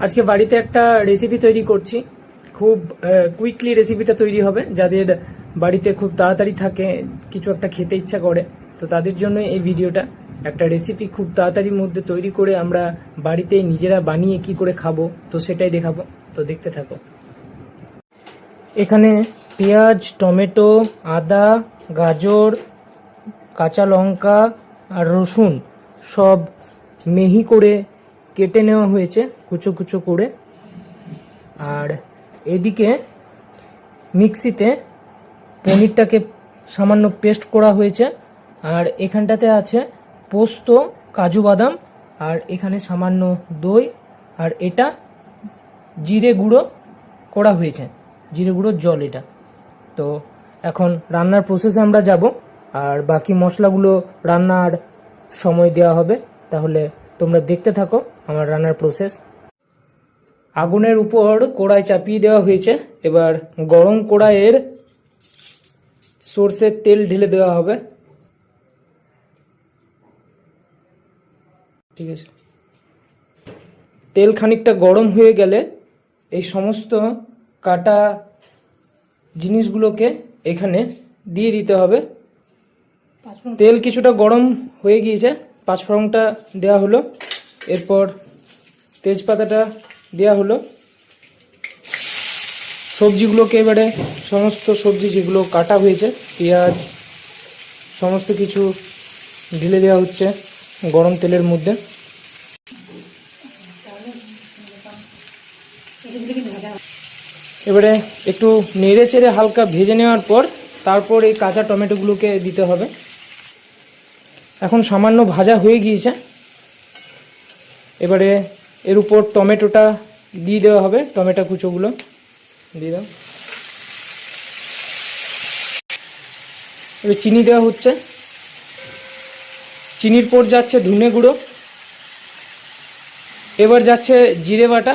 আজকে বাড়িতে একটা রেসিপি তৈরি করছি। খুব কুইকলি রেসিপিটা তৈরি হবে, যাদের বাড়িতে খুব তাড়াতাড়ি থাকে, কিছু একটা খেতে ইচ্ছা করে, তো তাদের জন্য এই ভিডিওটা। একটা রেসিপি খুব তাড়াতাড়ির মধ্যে তৈরি করে আমরা বাড়িতে নিজেরা বানিয়ে কি করে খাবো, তো সেটাই দেখাবো। তো দেখতে থাকো। এখানে পেঁয়াজ, টমেটো, আদা, গাজর, কাঁচা লঙ্কা আর রসুন সব মিহি করে কেটে নেওয়া হয়েছে কুচো কুচো করে। আর এদিকে মিক্সিতে পনিরটাকে সামান্য পেস্ট করা হয়েছে। আর এখানটাতে আছে পোস্ত, কাজু বাদাম, আর এখানে সামান্য দই, আর এটা জিরে গুঁড়ো করা হয়েছে, জিরে গুঁড়োর জল এটা। তো এখন রান্নার প্রসেসে আমরা যাব, আর বাকি মশলাগুলো রান্নার সময় দেওয়া হবে। তাহলে তোমরা দেখতে থাকো আমার রান্নার প্রসেস। আগুনের উপর কড়াই চাপিয়ে দেওয়া হয়েছে। এবার গরম কড়াইয়ের সরষের তেল ঢেলে দেওয়া হবে। ঠিক আছে, তেল খানিকটা গরম হয়ে গেলে এই সমস্ত কাটা জিনিসগুলোকে এখানে দিয়ে দিতে হবে। তেল কিছুটা গরম হয়ে গিয়েছে, পাঁচফোড়নটা দেওয়া হলো, এরপর তেজপাতাটা দেওয়া হলো। সবজিগুলোকে এবারে সমস্ত সবজি যেগুলো কাটা হয়েছে, পেঁয়াজ, সমস্ত কিছু ঢেলে দেওয়া হচ্ছে গরম তেলের মধ্যে। এবারে একটু নেড়ে চেড়ে হালকা ভেজে নেওয়ার পর তারপর এই কাঁচা টমেটোগুলোকে দিতে হবে। এখন সামান্য ভাজা হয়ে গিয়েছে, এবারে এর উপর টমেটোটা দিয়ে দেওয়া হবে। টমেটো কুচোগুলো দিয়ে দাও। এবার চিনি দেওয়া হচ্ছে, চিনির পর যাচ্ছে ধনে গুঁড়ো, এবার যাচ্ছে জিরে বাটা,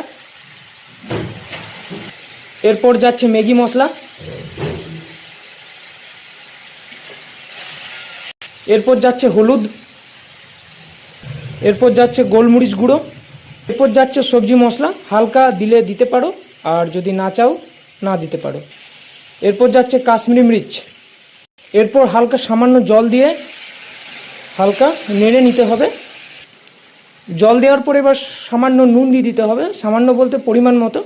এরপর যাচ্ছে ম্যাগি মশলা, এরপর যাচ্ছে হলুদ, এরপর যাচ্ছে গোলমরিচ গুঁড়ো, এরপর যাচ্ছে সবজি মশলা। হালকা দিলে দিতে পারো, আর যদি না চাও না দিতে পারো। এরপর যাচ্ছে কাশ্মীরি মরিচ। এরপর হালকা সামান্য জল দিয়ে হালকা নেড়ে নিতে হবে। জল দেওয়ার পর এবার সামান্য নুন দিয়ে দিতে হবে, সামান্য বলতে পরিমাণ মতো।